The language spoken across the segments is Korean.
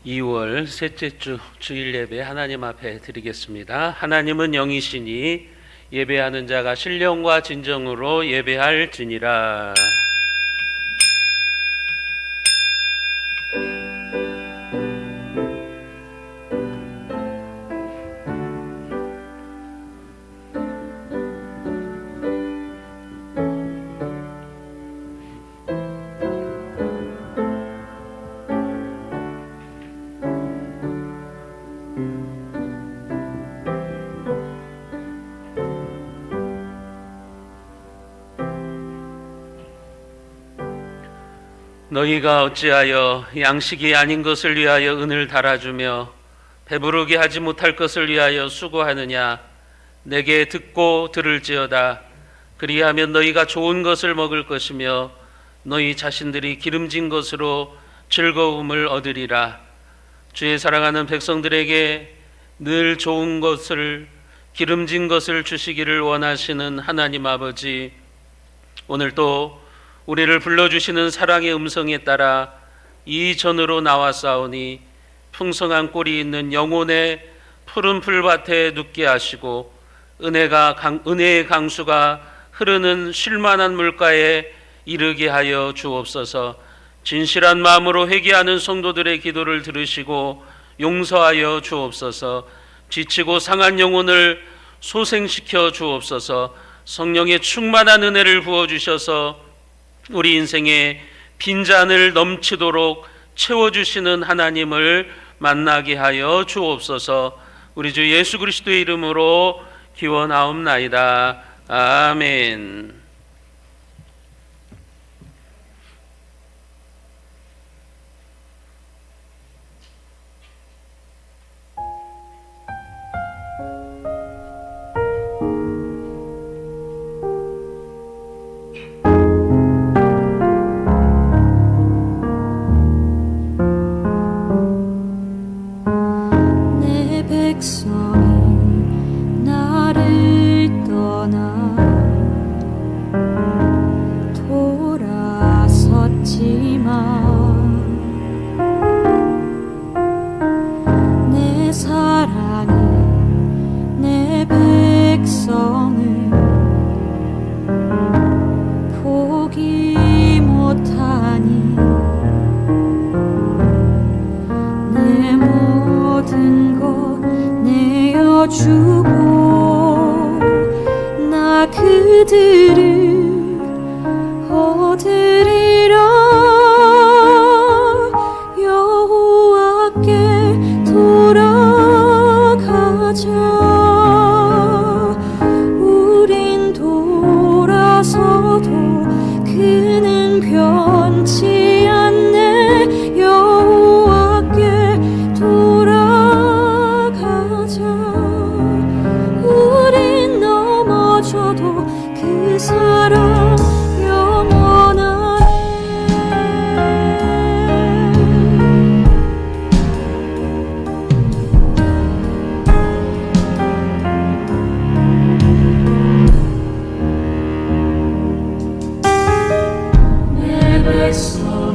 2월 셋째 주 주일 예배 하나님 앞에 드리겠습니다. 하나님은 영이시니 예배하는 자가 신령과 진정으로 예배할지니라. 너희가 어찌하여 양식이 아닌 것을 위하여 은을 달아주며 배부르게 하지 못할 것을 위하여 수고하느냐. 내게 듣고 들을지어다. 그리하면 너희가 좋은 것을 먹을 것이며 너희 자신들이 기름진 것으로 즐거움을 얻으리라. 주의 사랑하는 백성들에게 늘 좋은 것을, 기름진 것을 주시기를 원하시는 하나님 아버지, 오늘 또 우리를 불러주시는 사랑의 음성에 따라 이 전으로 나왔사오니 풍성한 꼴이 있는 영혼의 푸른 풀밭에 눕게 하시고 은혜의 강수가 흐르는 쉴만한 물가에 이르게 하여 주옵소서. 진실한 마음으로 회개하는 성도들의 기도를 들으시고 용서하여 주옵소서. 지치고 상한 영혼을 소생시켜 주옵소서. 성령의 충만한 은혜를 부어주셔서 우리 인생의 빈잔을 넘치도록 채워주시는 하나님을 만나게 하여 주옵소서. 우리 주 예수 그리스도의 이름으로 기원하옵나이다. 아멘. 주고 나 그들을 얻으리라. 여호와께 돌아가자. 우린 돌아서도 그는 변치 않네. 여호와께 돌아가자. 우린 넘어져도 그 사랑 영원하네. 내 백성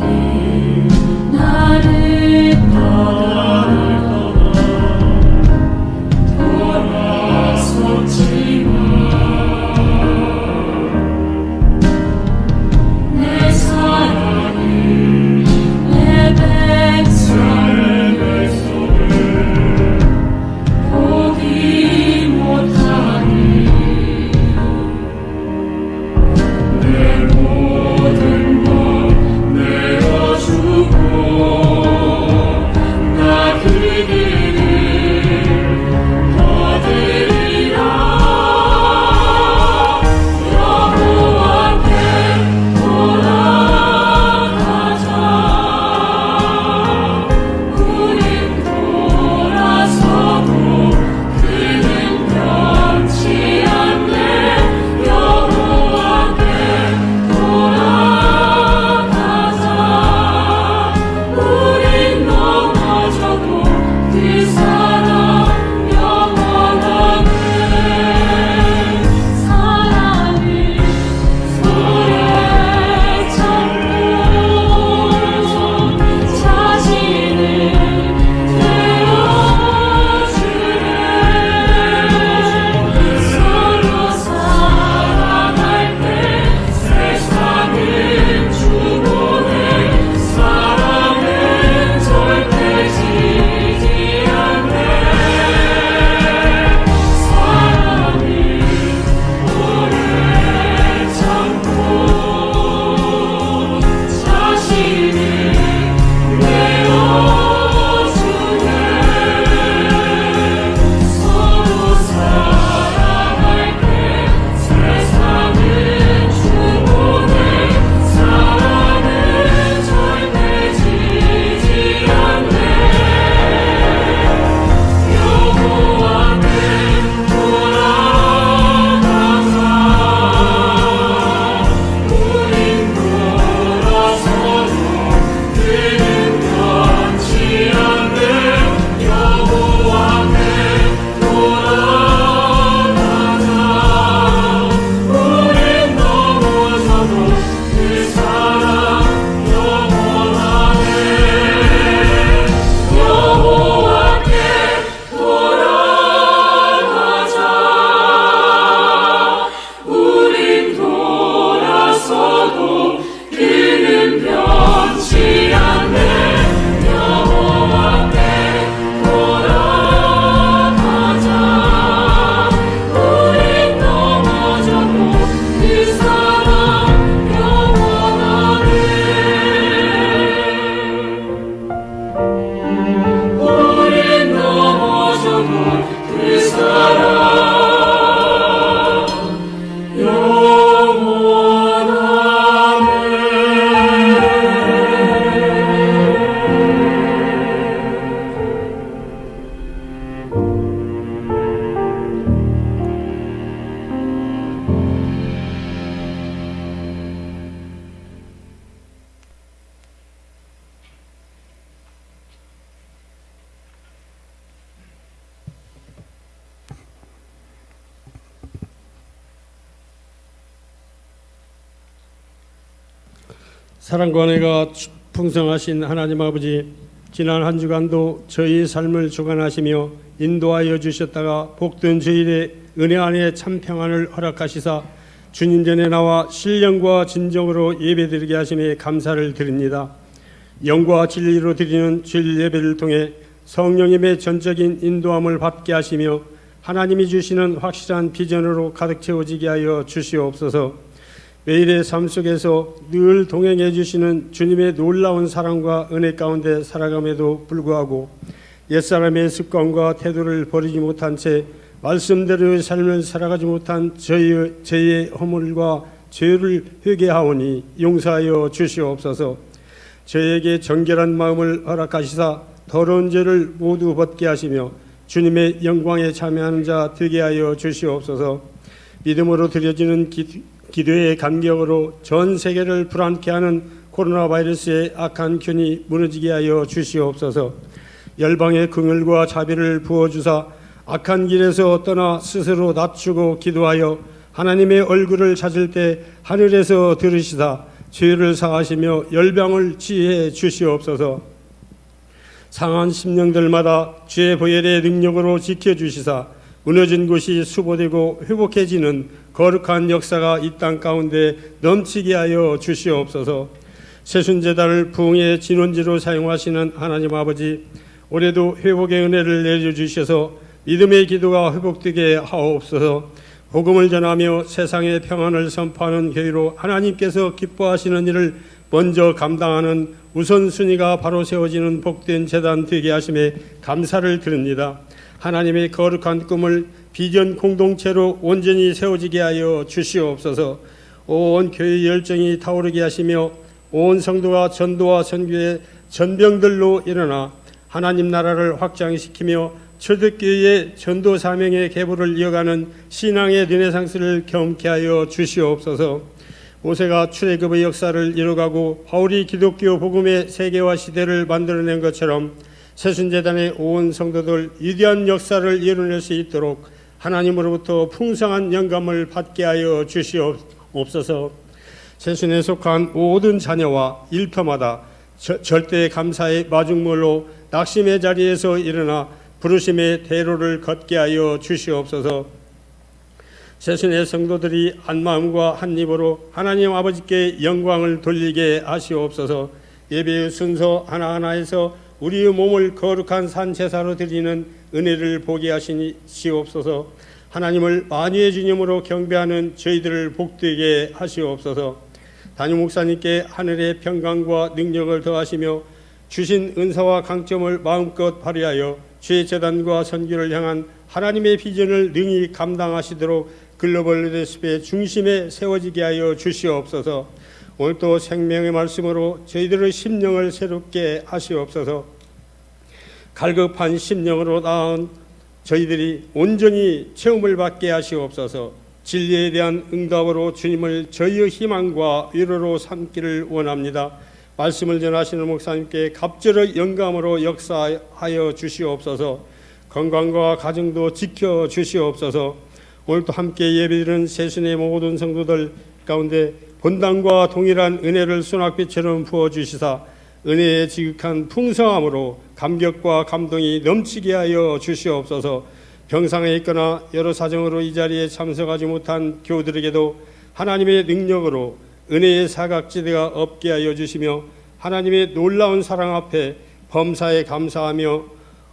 사랑과 은혜가 풍성하신 하나님 아버지, 지난 한 주간도 저희의 삶을 주관하시며 인도하여 주셨다가 복된 주일에 은혜 안에 참 평안을 허락하시사 주님 전에 나와 신령과 진정으로 예배드리게 하심에 감사를 드립니다. 영과 진리로 드리는 주일 예배를 통해 성령님의 전적인 인도함을 받게 하시며 하나님이 주시는 확실한 비전으로 가득 채워지게 하여 주시옵소서. 매일의 삶 속에서 늘 동행해 주시는 주님의 놀라운 사랑과 은혜 가운데 살아감에도 불구하고 옛사람의 습관과 태도를 버리지 못한 채 말씀대로의 삶을 살아가지 못한 저희의 허물과 죄를 회개하오니 용서하여 주시옵소서. 저에게 정결한 마음을 허락하시사 더러운 죄를 모두 벗게 하시며 주님의 영광에 참여하는 자 되게 하여 주시옵소서. 믿음으로 드려지는 기도의 간격으로 전 세계를 불안케 하는 코로나 바이러스의 악한 균이 무너지게 하여 주시옵소서. 열방의 긍휼과 자비를 부어주사 악한 길에서 떠나 스스로 낮추고 기도하여 하나님의 얼굴을 찾을 때 하늘에서 들으시사 죄를 사하시며 열방을 지혜해 주시옵소서. 상한 심령들마다 주의 보혈의 능력으로 지켜주시사 무너진 곳이 수보되고 회복해지는 거룩한 역사가 이 땅 가운데 넘치게 하여 주시옵소서. 세순제단을 부흥의 진원지로 사용하시는 하나님 아버지, 올해도 회복의 은혜를 내려주셔서 믿음의 기도가 회복되게 하옵소서. 복음을 전하며 세상의 평안을 선포하는 교회로 하나님께서 기뻐하시는 일을 먼저 감당하는 우선순위가 바로 세워지는 복된 재단 되게 하심에 감사를 드립니다. 하나님의 거룩한 꿈을 비전 공동체로 온전히 세워지게 하여 주시옵소서. 온 교회의 열정이 타오르게 하시며 온 성도가 전도와 선교의 전병들로 일어나 하나님 나라를 확장시키며 초대교회의 전도 사명의 계보를 이어가는 신앙의 르네상스를 경험케 하여 주시옵소서. 모세가 출애굽의 역사를 이뤄가고 바울이 기독교 복음의 세계화 시대를 만들어낸 것처럼 세순재단의 온 성도들 위대한 역사를 이뤄낼 수 있도록 하나님으로부터 풍성한 영감을 받게 하여 주시옵소서. 세순에 속한 모든 자녀와 일터마다 절대 감사의 마중물로 낙심의 자리에서 일어나 부르심의 대로를 걷게 하여 주시옵소서. 세순의 성도들이 한 마음과 한 입으로 하나님 아버지께 영광을 돌리게 하시옵소서. 예배의 순서 하나하나에서 우리의 몸을 거룩한 산제사로 드리는 은혜를 보게 하시옵소서. 하나님을 만유의 주님으로 경배하는 저희들을 복되게 하시옵소서. 담임 목사님께 하늘의 평강과 능력을 더하시며 주신 은사와 강점을 마음껏 발휘하여 주의 재단과 선교를 향한 하나님의 비전을 능히 감당하시도록 글로벌 리더십의 중심에 세워지게 하여 주시옵소서. 오늘도 생명의 말씀으로 저희들의 심령을 새롭게 하시옵소서. 갈급한 심령으로 나온 저희들이 온전히 체험을 받게 하시옵소서. 진리에 대한 응답으로 주님을 저희의 희망과 위로로 삼기를 원합니다. 말씀을 전하시는 목사님께 갑절의 영감으로 역사하여 주시옵소서. 건강과 가정도 지켜 주시옵소서. 오늘도 함께 예배드리는 세순의 모든 성도들 가운데 본당과 동일한 은혜를 소낙비처럼 부어주시사 은혜의 지극한 풍성함으로 감격과 감동이 넘치게 하여 주시옵소서. 병상에 있거나 여러 사정으로 이 자리에 참석하지 못한 교우들에게도 하나님의 능력으로 은혜의 사각지대가 없게 하여 주시며 하나님의 놀라운 사랑 앞에 범사에 감사하며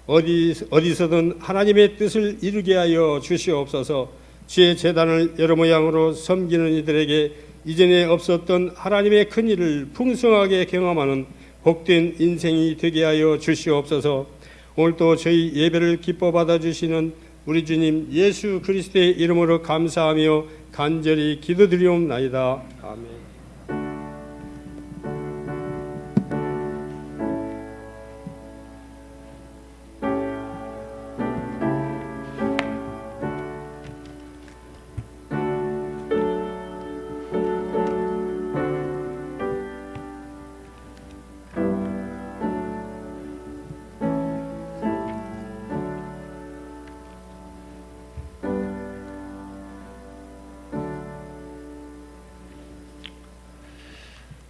어디서든 하나님의 뜻을 이루게 하여 주시옵소서. 주의 재단을 여러 모양으로 섬기는 이들에게 이전에 없었던 하나님의 큰 일을 풍성하게 경험하는 복된 인생이 되게 하여 주시옵소서. 오늘도 저희 예배를 기뻐 받아주시는 우리 주님 예수 그리스도의 이름으로 감사하며 간절히 기도드리옵나이다. 아멘.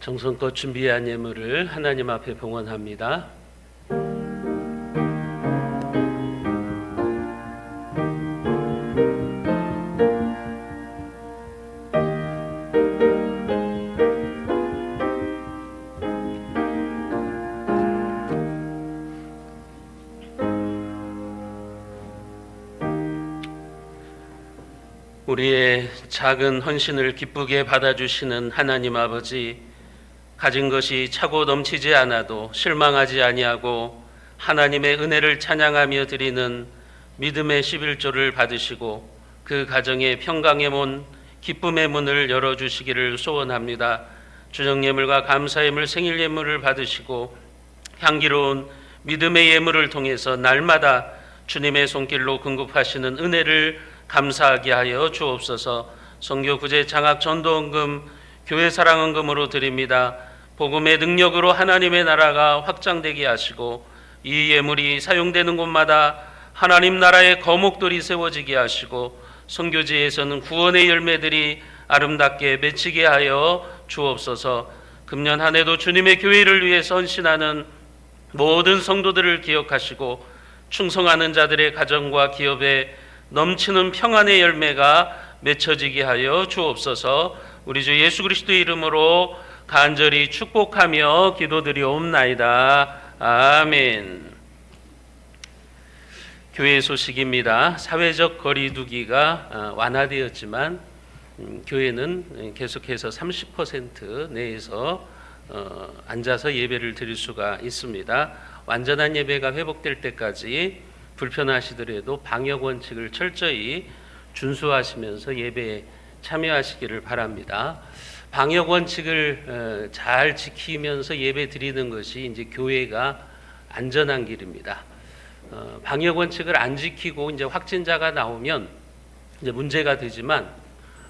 정성껏 준비한 예물을 하나님 앞에 봉헌합니다. 우리의 작은 헌신을 기쁘게 받아주시는 하나님 아버지, 가진 것이 차고 넘치지 않아도 실망하지 아니하고 하나님의 은혜를 찬양하며 드리는 믿음의 11조를 받으시고 그 가정의 평강의 문, 기쁨의 문을 열어주시기를 소원합니다. 주정예물과 감사예물, 생일예물을 받으시고 향기로운 믿음의 예물을 통해서 날마다 주님의 손길로 긍급하시는 은혜를 감사하게 하여 주옵소서. 선교 구제 장학 전도헌금 교회 사랑헌금으로 드립니다. 복음의 능력으로 하나님의 나라가 확장되게 하시고 이 예물이 사용되는 곳마다 하나님 나라의 거목들이 세워지게 하시고 선교지에서는 구원의 열매들이 아름답게 맺히게 하여 주옵소서. 금년 한 해도 주님의 교회를 위해서 헌신하는 모든 성도들을 기억하시고 충성하는 자들의 가정과 기업에 넘치는 평안의 열매가 맺혀지게 하여 주옵소서. 우리 주 예수 그리스도의 이름으로 간절히 축복하며 기도드리옵나이다. 아멘. 교회 소식입니다. 사회적 거리두기가 완화되었지만 교회는 계속해서 30% 내에서 앉아서 예배를 드릴 수가 있습니다. 완전한 예배가 회복될 때까지 불편하시더라도 방역 원칙을 철저히 준수하시면서 예배에 참여하시기를 바랍니다. 방역 원칙을 잘 지키면서 예배 드리는 것이 이제 교회가 안전한 길입니다. 방역 원칙을 안 지키고 이제 확진자가 나오면 이제 문제가 되지만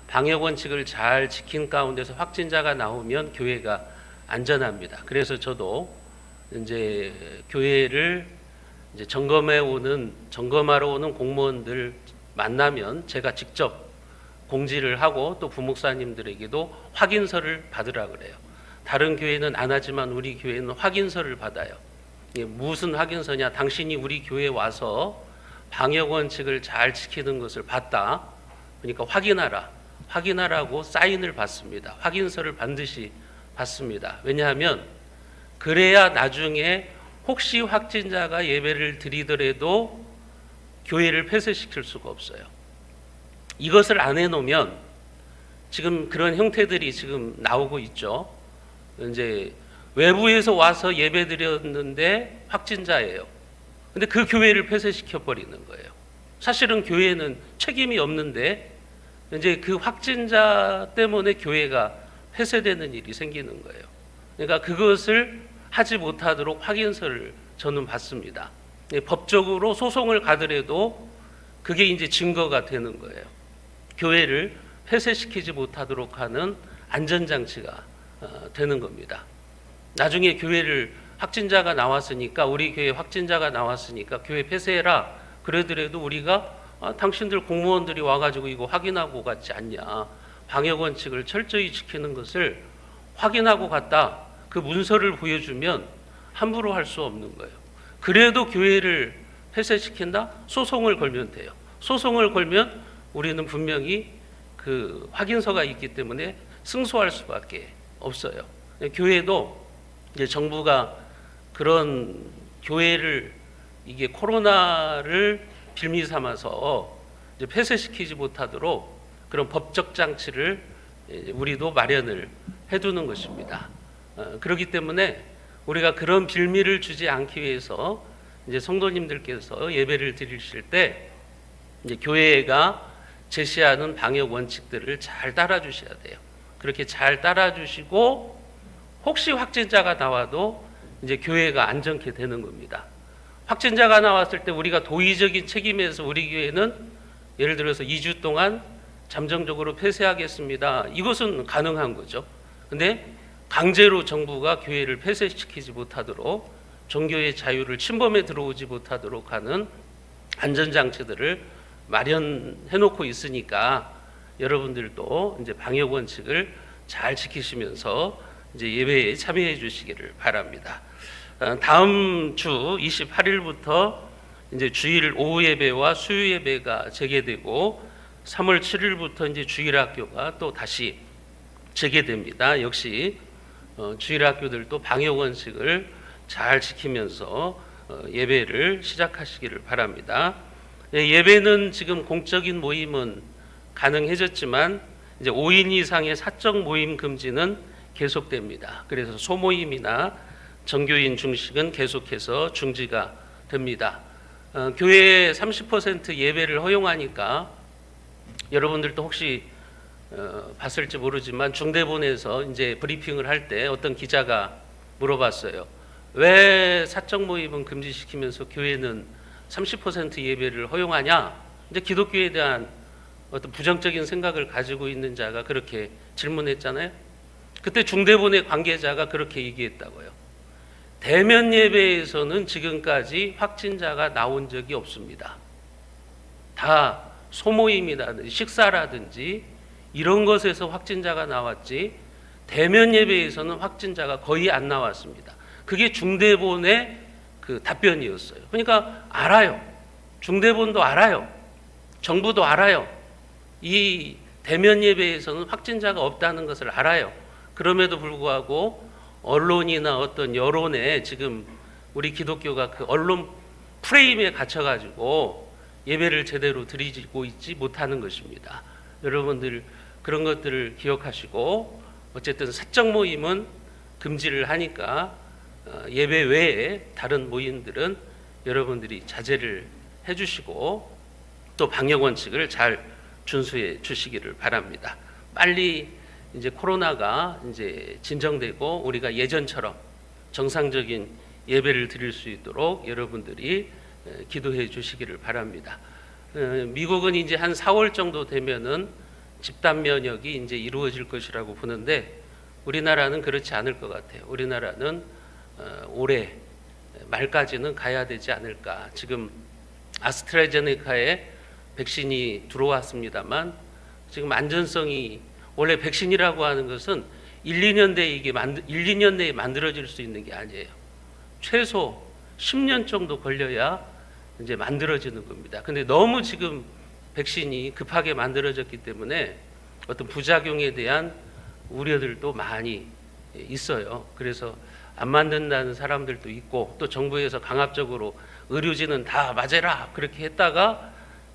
방역 원칙을 잘 지킨 가운데서 확진자가 나오면 교회가 안전합니다. 그래서 저도 이제 교회를 이제 점검하러 오는 공무원들 만나면 제가 직접 공지를 하고 또 부목사님들에게도 확인서를 받으라 그래요. 다른 교회는 안 하지만 우리 교회는 확인서를 받아요. 이게 무슨 확인서냐? 당신이 우리 교회에 와서 방역 원칙을 잘 지키는 것을 봤다. 그러니까 확인하라고 사인을 받습니다. 확인서를 반드시 받습니다. 왜냐하면 그래야 나중에 혹시 확진자가 예배를 드리더라도 교회를 폐쇄시킬 수가 없어요. 이것을 안 해놓으면 지금 그런 형태들이 지금 나오고 있죠. 이제 외부에서 와서 예배 드렸는데 확진자예요. 근데 그 교회를 폐쇄시켜 버리는 거예요. 사실은 교회는 책임이 없는데 이제 그 확진자 때문에 교회가 폐쇄되는 일이 생기는 거예요. 그러니까 그것을 하지 못하도록 확인서를 저는 받습니다. 법적으로 소송을 가더라도 그게 이제 증거가 되는 거예요. 교회를 폐쇄시키지 못하도록 하는 안전장치가 되는 겁니다. 나중에 교회를 확진자가 나왔으니까 우리 교회 확진자가 나왔으니까 교회 폐쇄해라 그러더라도 우리가 당신들 공무원들이 와가지고 이거 확인하고 갔지 않냐, 방역 원칙을 철저히 지키는 것을 확인하고 갔다, 그 문서를 보여주면 함부로 할 수 없는 거예요. 그래도 교회를 폐쇄시킨다? 소송을 걸면 돼요. 소송을 걸면 우리는 분명히 그 확인서가 있기 때문에 승소할 수밖에 없어요. 교회도 이제 정부가 그런 교회를 이게 코로나를 빌미 삼아서 이제 폐쇄시키지 못하도록 그런 법적 장치를 우리도 마련을 해두는 것입니다. 그렇기 때문에 우리가 그런 빌미를 주지 않기 위해서 이제 성도님들께서 예배를 드리실 때 이제 교회가 제시하는 방역 원칙들을 잘 따라주셔야 돼요. 그렇게 잘 따라주시고 혹시 확진자가 나와도 이제 교회가 안전케 되는 겁니다. 확진자가 나왔을 때 우리가 도의적인 책임에서 우리 교회는 예를 들어서 2주 동안 잠정적으로 폐쇄하겠습니다. 이것은 가능한 거죠. 근데 강제로 정부가 교회를 폐쇄시키지 못하도록 종교의 자유를 침범해 들어오지 못하도록 하는 안전장치들을 마련해 놓고 있으니까 여러분들도 이제 방역 원칙을 잘 지키시면서 이제 예배에 참여해 주시기를 바랍니다. 다음 주 28일부터 이제 주일 오후 예배와 수요 예배가 재개되고 3월 7일부터 이제 주일 학교가 또 다시 재개됩니다. 역시 주일 학교들도 방역 원칙을 잘 지키면서 예배를 시작하시기를 바랍니다. 예배는 지금 공적인 모임은 가능해졌지만 이제 5인 이상의 사적 모임 금지는 계속됩니다. 그래서 소모임이나 정교인 중식은 계속해서 중지가 됩니다. 교회 30% 예배를 허용하니까 여러분들도 혹시 봤을지 모르지만 중대본에서 이제 브리핑을 할 때 어떤 기자가 물어봤어요. 왜 사적 모임은 금지시키면서 교회는 30% 예배를 허용하냐? 이제 기독교에 대한 어떤 부정적인 생각을 가지고 있는 자가 그렇게 질문했잖아요. 그때 중대본의 관계자가 그렇게 얘기했다고요. 대면 예배에서는 지금까지 확진자가 나온 적이 없습니다. 다 소모임이라든지 식사라든지 이런 것에서 확진자가 나왔지 대면 예배에서는 확진자가 거의 안 나왔습니다. 그게 중대본의 그 답변이었어요. 그러니까 알아요. 중대본도 알아요. 정부도 알아요. 이 대면 예배에서는 확진자가 없다는 것을 알아요. 그럼에도 불구하고 언론이나 어떤 여론에 지금 우리 기독교가 그 언론 프레임에 갇혀가지고 예배를 제대로 드리고 있지 못하는 것입니다. 여러분들 그런 것들을 기억하시고 어쨌든 사적 모임은 금지를 하니까 예배 외에 다른 모임들은 여러분들이 자제를 해주시고 또 방역 원칙을 잘 준수해 주시기를 바랍니다. 빨리 이제 코로나가 이제 진정되고 우리가 예전처럼 정상적인 예배를 드릴 수 있도록 여러분들이 기도해 주시기를 바랍니다. 미국은 이제 한 4월 정도 되면은 집단 면역이 이제 이루어질 것이라고 보는데 우리나라는 그렇지 않을 것 같아요. 우리나라는 올해 말까지는 가야 되지 않을까. 지금 아스트라제네카의 백신이 들어왔습니다만 지금 안전성이 원래 백신이라고 하는 것은 1, 2년 내에 만들어질 수 있는 게 아니에요. 최소 10년 정도 걸려야 이제 만들어지는 겁니다. 근데 너무 지금 백신이 급하게 만들어졌기 때문에 어떤 부작용에 대한 우려들도 많이 있어요. 그래서 안 만든다는 사람들도 있고 또 정부에서 강압적으로 의료진은 다 맞아라 그렇게 했다가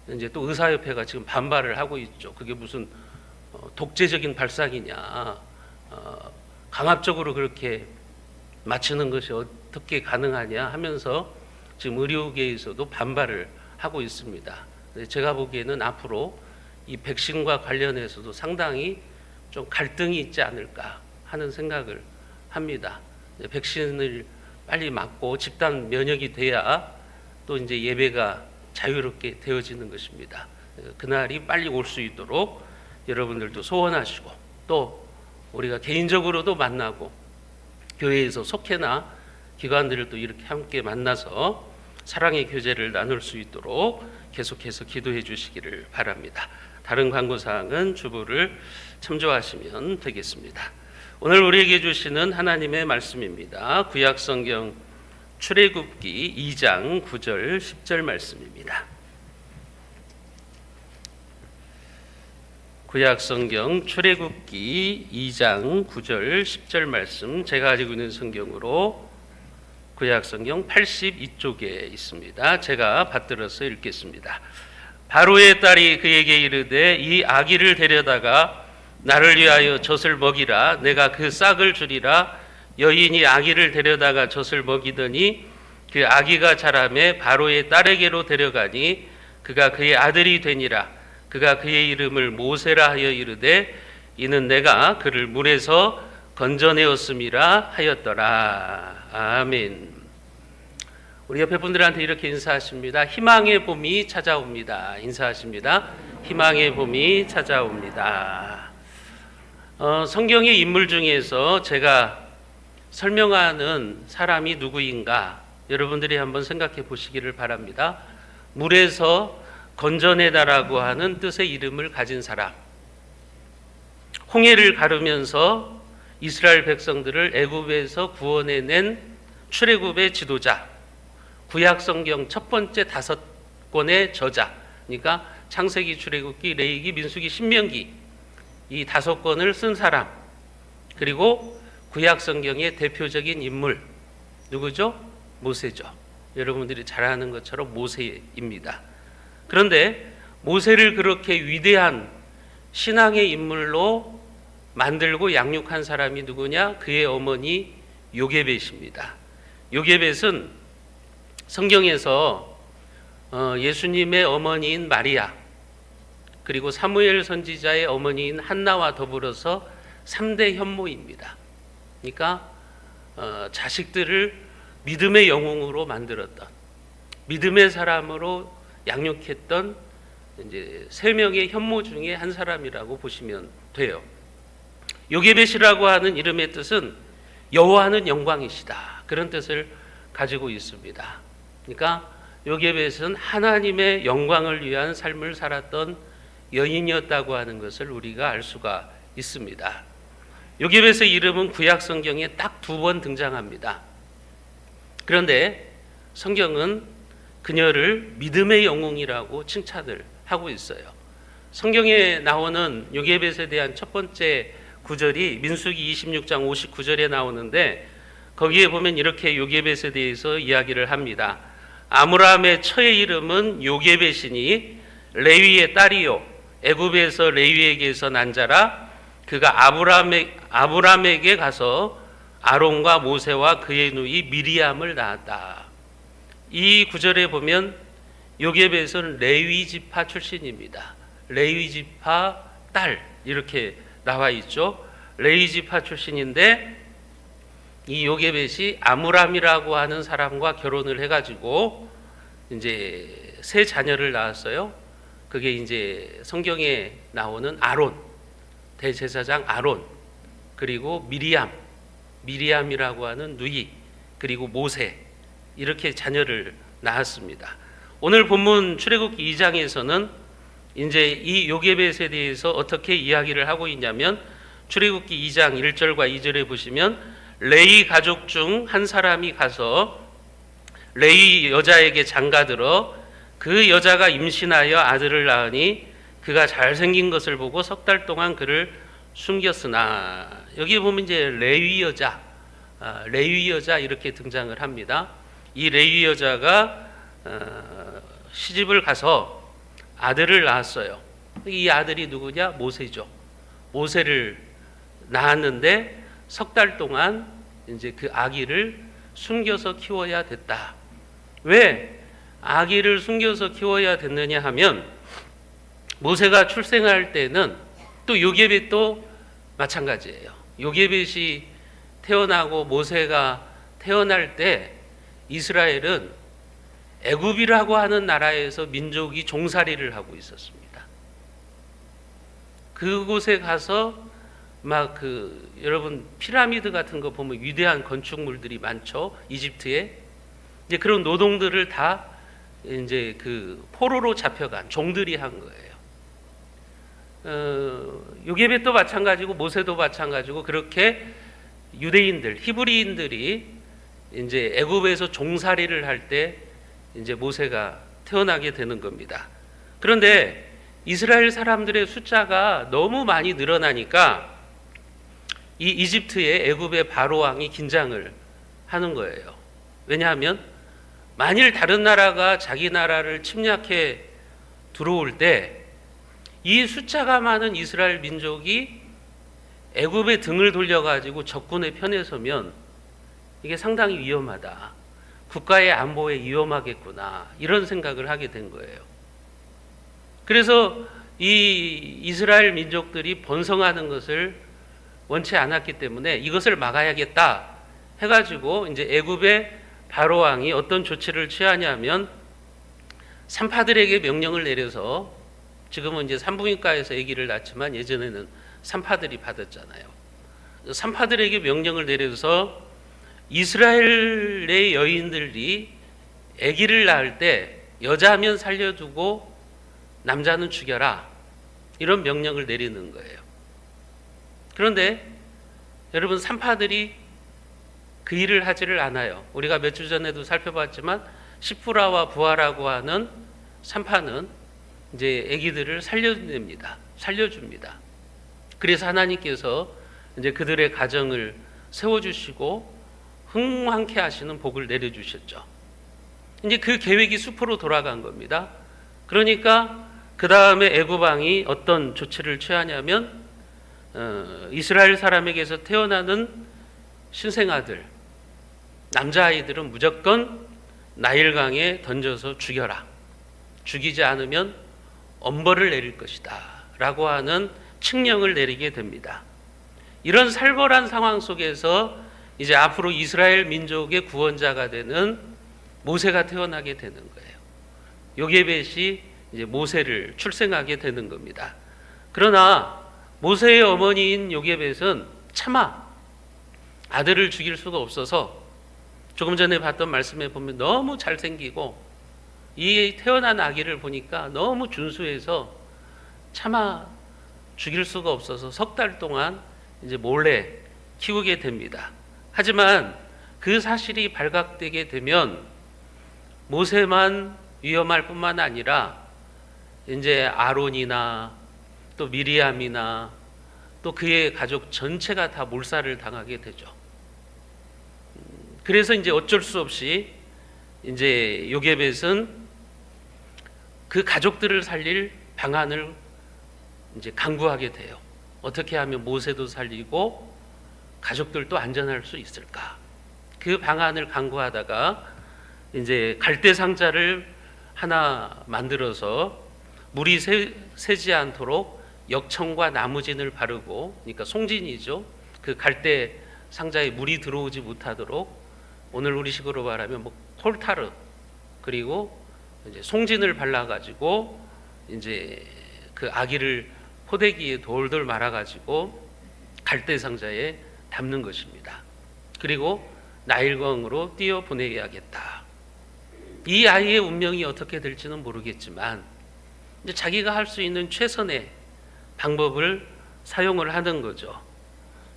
이제 또 의사협회가 지금 반발을 하고 있죠. 그게 무슨 독재적인 발상이냐, 강압적으로 그렇게 맞추는 것이 어떻게 가능하냐 하면서 지금 의료계에서도 반발을 하고 있습니다. 제가 보기에는 앞으로 이 백신과 관련해서도 상당히 좀 갈등이 있지 않을까 하는 생각을 합니다. 백신을 빨리 맞고 집단 면역이 돼야 또 이제 예배가 자유롭게 되어지는 것입니다. 그날이 빨리 올 수 있도록 여러분들도 소원하시고 또 우리가 개인적으로도 만나고 교회에서 속회나 기관들을 또 이렇게 함께 만나서 사랑의 교제를 나눌 수 있도록 계속해서 기도해 주시기를 바랍니다. 다른 광고사항은 주보를 참조하시면 되겠습니다. 오늘 우리에게 주시는 하나님의 말씀입니다. 구약성경 출애굽기 2장 9절 10절 말씀입니다. 구약성경 출애굽기 2장 9절 10절 말씀 제가 가지고 있는 성경으로 구약성경 82쪽에 있습니다. 제가 받들어서 읽겠습니다. 바로의 딸이 그에게 이르되 이 아기를 데려다가 나를 위하여 젖을 먹이라. 내가 그 싹을 주리라. 여인이 아기를 데려다가 젖을 먹이더니 그 아기가 자라매 바로의 딸에게로 데려가니 그가 그의 아들이 되니라. 그가 그의 이름을 모세라 하여 이르되 이는 내가 그를 물에서 건져내었음이라 하였더라. 아멘. 우리 옆에 분들한테 이렇게 인사하십니다. 희망의 봄이 찾아옵니다. 인사하십니다. 희망의 봄이 찾아옵니다. 성경의 인물 중에서 제가 설명하는 사람이 누구인가 여러분들이 한번 생각해 보시기를 바랍니다. 물에서 건져내다라고 하는 뜻의 이름을 가진 사람, 홍해를 가르면서 이스라엘 백성들을 애굽에서 구원해낸 출애굽의 지도자, 구약 성경 첫 번째 5권의 저자, 그러니까 창세기, 출애굽기, 레위기, 민수기, 신명기 이 5권을 쓴 사람, 그리고 구약 성경의 대표적인 인물 누구죠? 모세죠. 여러분들이 잘 아는 것처럼 모세입니다. 그런데 모세를 그렇게 위대한 신앙의 인물로 만들고 양육한 사람이 누구냐? 그의 어머니 요게벳입니다. 요게벳은 성경에서 예수님의 어머니인 마리아, 그리고 사무엘 선지자의 어머니인 한나와 더불어서 3대 현모입니다. 그러니까 자식들을 믿음의 영웅으로 만들었던, 믿음의 사람으로 양육했던 이제 3명의 현모 중에 한 사람이라고 보시면 돼요. 요게벳이라고 하는 이름의 뜻은 여호와는 영광이시다, 그런 뜻을 가지고 있습니다. 그러니까 요게벳은 하나님의 영광을 위한 삶을 살았던 여인이었다고 하는 것을 우리가 알 수가 있습니다. 요게벳의 이름은 구약 성경에 딱 2번 등장합니다. 그런데 성경은 그녀를 믿음의 영웅이라고 칭찬을 하고 있어요. 성경에 나오는 요게벳에 대한 첫 번째 구절이 민수기 26장 59절에 나오는데, 거기에 보면 이렇게 요게벳에 대해서 이야기를 합니다. 아므람의 처의 이름은 요게벳이니 레위의 딸이요 애굽에서 레위에게서 난 자라. 그가 아브람에게 가서 아론과 모세와 그의 누이 미리암을 낳았다. 이 구절에 보면 요게벳은 레위 지파 출신입니다. 레위 지파 딸 이렇게 나와 있죠. 레위 지파 출신인데 이 요게벳이 아므람이라고 하는 사람과 결혼을 해가지고 이제 3 자녀를 낳았어요. 그게 이제 성경에 나오는 아론, 대제사장 아론, 그리고 미리암이라고 하는 누이, 그리고 모세, 이렇게 자녀를 낳았습니다. 오늘 본문 출애굽기 2장에서는 이제 이 요게벳에 대해서 어떻게 이야기를 하고 있냐면, 출애굽기 2장 1절과 2절에 보시면 레위 가족 중 한 사람이 가서 레위 여자에게 장가들어 그 여자가 임신하여 아들을 낳으니 그가 잘생긴 것을 보고 3달 동안 그를 숨겼으나, 여기 보면 이제 레위 여자 이렇게 등장을 합니다. 이 레위 여자가 시집을 가서 아들을 낳았어요. 이 아들이 누구냐? 모세죠. 모세를 낳았는데 3달 동안 이제 그 아기를 숨겨서 키워야 됐다. 왜 아기를 숨겨서 키워야 됐느냐 하면, 모세가 출생할 때는 또 요게벳도 마찬가지예요. 요게벳이 태어나고 모세가 태어날 때 이스라엘은 애굽이라고 하는 나라에서 민족이 종살이를 하고 있었습니다. 그곳에 가서 막 여러분 피라미드 같은 거 보면 위대한 건축물들이 많죠. 이집트에. 이제 그런 노동들을 다 이제 포로로 잡혀간 종들이 한 거예요. 요게벳도 마찬가지고 모세도 마찬가지고, 그렇게 유대인들, 히브리인들이 이제 애굽에서 종살이를 할 때 이제 모세가 태어나게 되는 겁니다. 그런데 이스라엘 사람들의 숫자가 너무 많이 늘어나니까 이 이집트의 애굽의 바로 왕이 긴장을 하는 거예요. 왜냐하면 만일 다른 나라가 자기 나라를 침략해 들어올 때 이 숫자가 많은 이스라엘 민족이 애굽에 등을 돌려가지고 적군의 편에 서면 이게 상당히 위험하다. 국가의 안보에 위험하겠구나. 이런 생각을 하게 된 거예요. 그래서 이 이스라엘 민족들이 번성하는 것을 원치 않았기 때문에 이것을 막아야겠다 해가지고 이제 애굽의 바로 왕이 어떤 조치를 취하냐면, 산파들에게 명령을 내려서, 지금은 이제 산부인과에서 아기를 낳지만 예전에는 산파들이 받았잖아요. 산파들에게 명령을 내려서 이스라엘의 여인들이 아기를 낳을 때 여자면 살려두고 남자는 죽여라, 이런 명령을 내리는 거예요. 그런데 여러분, 산파들이 그 일을 하지를 않아요. 우리가 몇 주 전에도 살펴봤지만 시프라와 부하라고 하는 산파는 이제 아기들을 살려줍니다. 그래서 하나님께서 이제 그들의 가정을 세워주시고 흥황케 하시는 복을 내려주셨죠. 이제 그 계획이 수포로 돌아간 겁니다. 그러니까 그 다음에 애굽 왕이 어떤 조치를 취하냐면 이스라엘 사람에게서 태어나는 신생아들, 남자아이들은 무조건 나일강에 던져서 죽여라. 죽이지 않으면 엄벌을 내릴 것이다 라고 하는 칙령을 내리게 됩니다. 이런 살벌한 상황 속에서 이제 앞으로 이스라엘 민족의 구원자가 되는 모세가 태어나게 되는 거예요. 요게벳이 이제 모세를 출생하게 되는 겁니다. 그러나 모세의 어머니인 요게벳은 차마 아들을 죽일 수가 없어서 조금 전에 봤던 말씀에 보면 너무 잘생기고 이 태어난 아기를 보니까 너무 준수해서 차마 죽일 수가 없어서 석 달 동안 이제 몰래 키우게 됩니다. 하지만 그 사실이 발각되게 되면 모세만 위험할 뿐만 아니라 이제 아론이나 또 미리암이나 또 그의 가족 전체가 다 몰살을 당하게 되죠. 그래서 이제 어쩔 수 없이 이제 요게벳은 그 가족들을 살릴 방안을 이제 강구하게 돼요. 어떻게 하면 모세도 살리고 가족들도 안전할 수 있을까? 그 방안을 강구하다가 이제 갈대 상자를 하나 만들어서 물이 새지 않도록 역청과 나무진을 바르고, 그러니까 송진이죠. 그 갈대 상자에 물이 들어오지 못하도록 오늘 우리식으로 말하면 뭐 콜타르 그리고 이제 송진을 발라가지고 이제 그 아기를 포대기에 돌돌 말아가지고 갈대 상자에 담는 것입니다. 그리고 나일강으로 띄어 보내야겠다. 이 아이의 운명이 어떻게 될지는 모르겠지만 이제 자기가 할 수 있는 최선의 방법을 사용을 하는 거죠.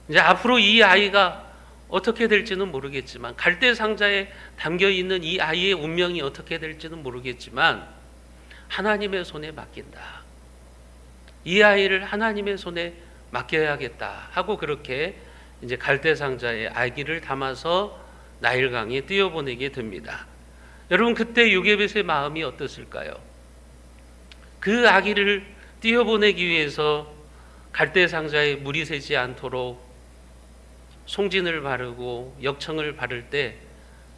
이제 앞으로 이 아이가 어떻게 될지는 모르겠지만, 갈대 상자에 담겨 있는 이 아이의 운명이 어떻게 될지는 모르겠지만 하나님의 손에 맡긴다. 이 아이를 하나님의 손에 맡겨야겠다 하고 그렇게 이제 갈대 상자에 아기를 담아서 나일강에 띄어보내게 됩니다. 여러분, 그때 요게벳의 마음이 어땠을까요? 그 아기를 띄어보내기 위해서 갈대 상자에 물이 새지 않도록 송진을 바르고 역청을 바를 때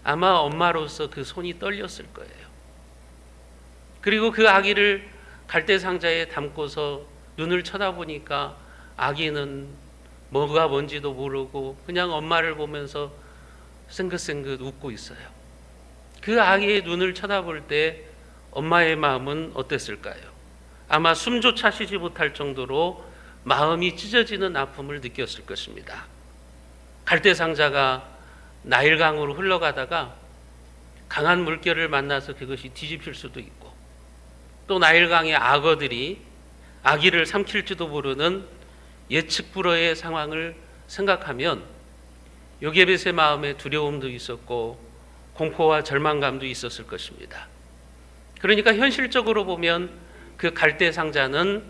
아마 엄마로서 그 손이 떨렸을 거예요. 그리고 그 아기를 갈대 상자에 담고서 눈을 쳐다보니까 아기는 뭐가 뭔지도 모르고 그냥 엄마를 보면서 생긋생긋 웃고 있어요. 그 아기의 눈을 쳐다볼 때 엄마의 마음은 어땠을까요? 아마 숨조차 쉬지 못할 정도로 마음이 찢어지는 아픔을 느꼈을 것입니다. 갈대 상자가 나일강으로 흘러가다가 강한 물결을 만나서 그것이 뒤집힐 수도 있고, 또 나일강의 악어들이 아기를 삼킬지도 모르는 예측 불허의 상황을 생각하면 요게벳의 마음에 두려움도 있었고 공포와 절망감도 있었을 것입니다. 그러니까 현실적으로 보면 그 갈대 상자는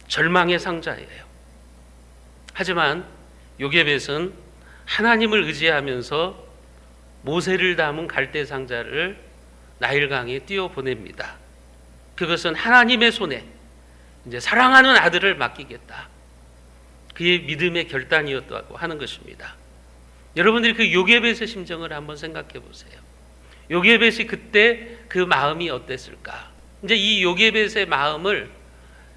절망의 상자예요. 하지만 요게벳은 하나님을 의지하면서 모세를 담은 갈대 상자를 나일강에 띄워 보냅니다. 그것은 하나님의 손에 이제 사랑하는 아들을 맡기겠다. 그의 믿음의 결단이었다고 하는 것입니다. 여러분들이 그 요게벳의 심정을 한번 생각해 보세요. 요게벳이 그때 그 마음이 어땠을까? 이제 이 요게벳의 마음을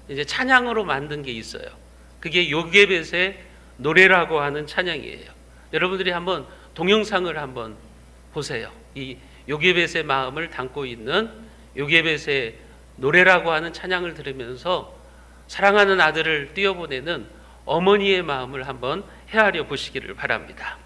이제 찬양으로 만든 게 있어요. 그게 요게벳의 노래라고 하는 찬양이에요. 여러분들이 한번 동영상을 한번 보세요. 이 요게벳의 마음을 담고 있는 요게벳의 노래라고 하는 찬양을 들으면서 사랑하는 아들을 띄어보내는 어머니의 마음을 한번 헤아려 보시기를 바랍니다.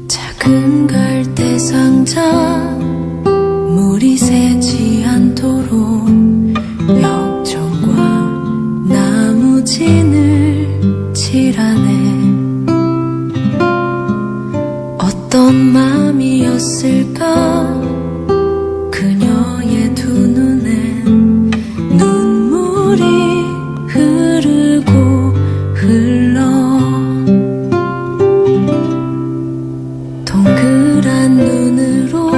작은 갈대 상자 물이 새지 않도록 역청과 나무진을 칠하네. 어떤 맘이었을까 그녀의 두 눈엔 눈물이 흐르고 흘러 동그란 눈으로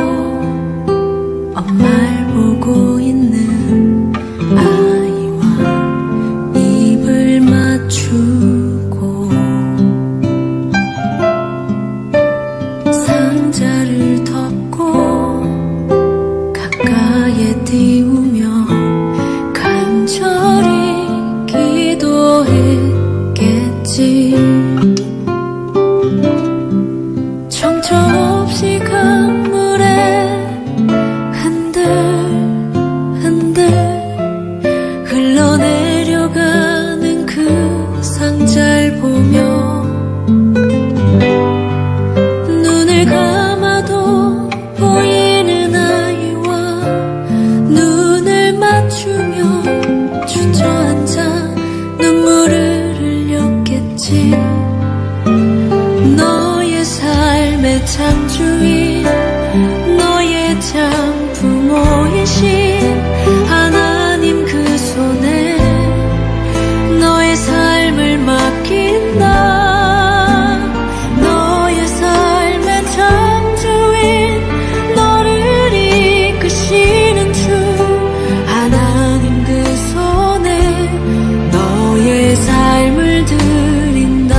엄마를 보고 있는 아이와 입을 맞추고 상자를 덮고 가까이에 띄우며 간절히 기도했겠지. 정처 없이 강물에 흔들흔들 흘러내려가는 그 상자를 보며 눈을 감아도 보이는 아이와 눈을 맞추며 주저앉아 눈물을 흘렸겠지. 너의 삶의 창조인 너의 참 부모이신 하나님 그 손에 너의 삶을 맡긴다. 너의 삶의 창조인 너를 이끄시는 주 하나님 그 손에 너의 삶을 드린다.